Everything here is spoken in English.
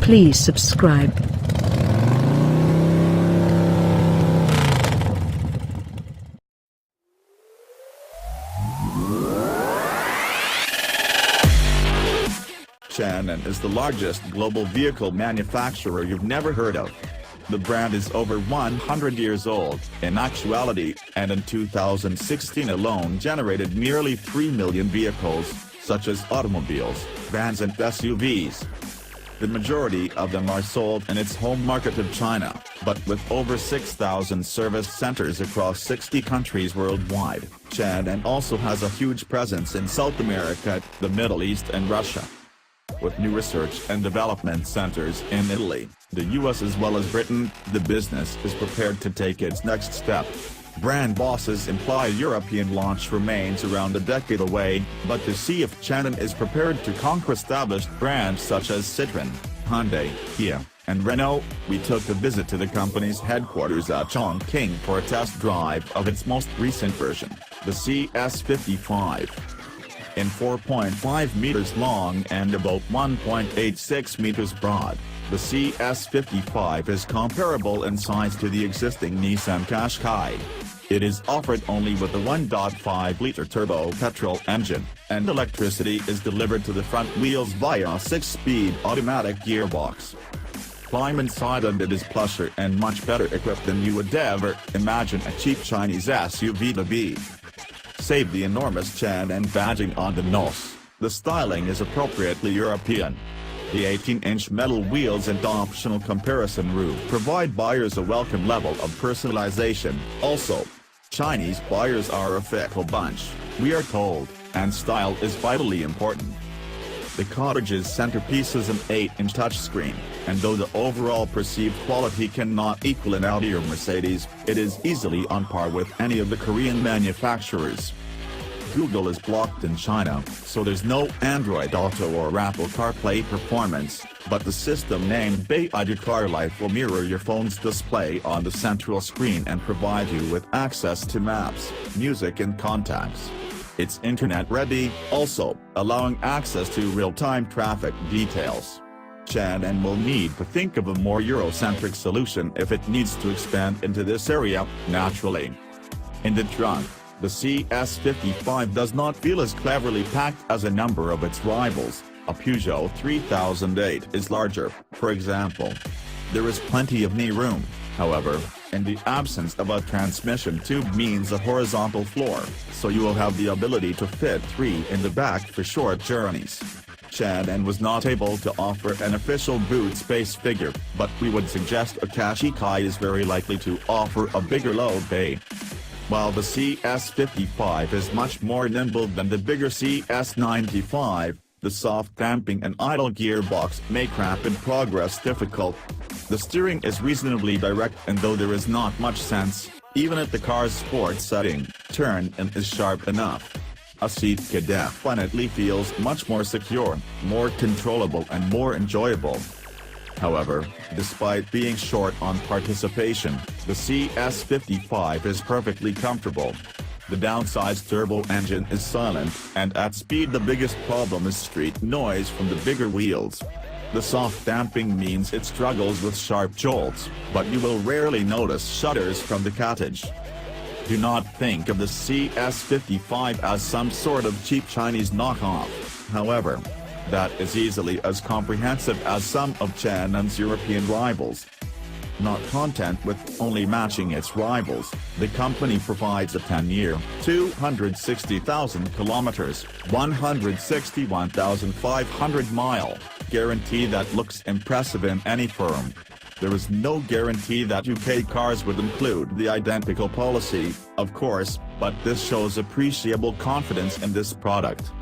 Please subscribe. Changan is the largest global vehicle manufacturer you've never heard of. The brand is over 100 years old, in actuality, and in 2016 alone generated nearly 3 million vehicles, such as automobiles, vans and SUVs. The majority of them are sold in its home market of China, but with over 6,000 service centers across 60 countries worldwide, Changan also has a huge presence in South America, the Middle East and Russia. With new research and development centers in Italy, the US as well as Britain, the business is prepared to take its next step. Brand bosses imply European launch remains around a decade away, but to see if Changan is prepared to conquer established brands such as Citroen, Hyundai, Kia, and Renault, we took a visit to the company's headquarters at Chongqing for a test drive of its most recent version, the CS55. In 4.5 meters long and about 1.86 meters broad, the CS55 is comparable in size to the existing Nissan Qashqai. It is offered only with a 1.5-liter turbo petrol engine, and electricity is delivered to the front wheels via a 6-speed automatic gearbox. Climb inside and it is plusher and much better equipped than you would ever imagine a cheap Chinese SUV to be. Save the enormous Changan badging on the nose, the styling is appropriately European. The 18-inch metal wheels and optional comparison roof provide buyers a welcome level of personalization. Also, Chinese buyers are a fickle bunch, we are told, and style is vitally important. The cottage's centerpiece is an 8-inch touchscreen, and though the overall perceived quality cannot equal an Audi or Mercedes, it is easily on par with any of the Korean manufacturers. Google is blocked in China, so there's no Android Auto or Apple CarPlay performance, but the system named Beidou CarLife will mirror your phone's display on the central screen and provide you with access to maps, music and contacts. It's internet-ready, also, allowing access to real-time traffic details. Changan will need to think of a more Eurocentric solution if it needs to expand into this area, naturally. In the trunk, the CS55 does not feel as cleverly packed as a number of its rivals. A Peugeot 3008 is larger, for example. There is plenty of knee room, however, and the absence of a transmission tube means a horizontal floor, so you will have the ability to fit 3 in the back for short journeys. Changan was not able to offer an official boot space figure, but we would suggest a Qashqai is very likely to offer a bigger load bay. While the CS55 is much more nimble than the bigger CS95, the soft damping and idle gearbox make rapid progress difficult. The steering is reasonably direct, and though there is not much sense, even at the car's sport setting, turn-in is sharp enough. A seat definitely feels much more secure, more controllable and more enjoyable. However, despite being short on participation, the CS55 is perfectly comfortable. The downsized turbo engine is silent, and at speed the biggest problem is street noise from the bigger wheels. The soft damping means it struggles with sharp jolts, but you will rarely notice shudders from the cottage. Do not think of the CS55 as some sort of cheap Chinese knockoff, however. That is easily as comprehensive as some of Changan's European rivals. Not content with only matching its rivals, the company provides a 10-year, 260,000 kilometers, 161,500-mile guarantee that looks impressive in any firm. There is no guarantee that UK cars would include the identical policy, of course, but this shows appreciable confidence in this product.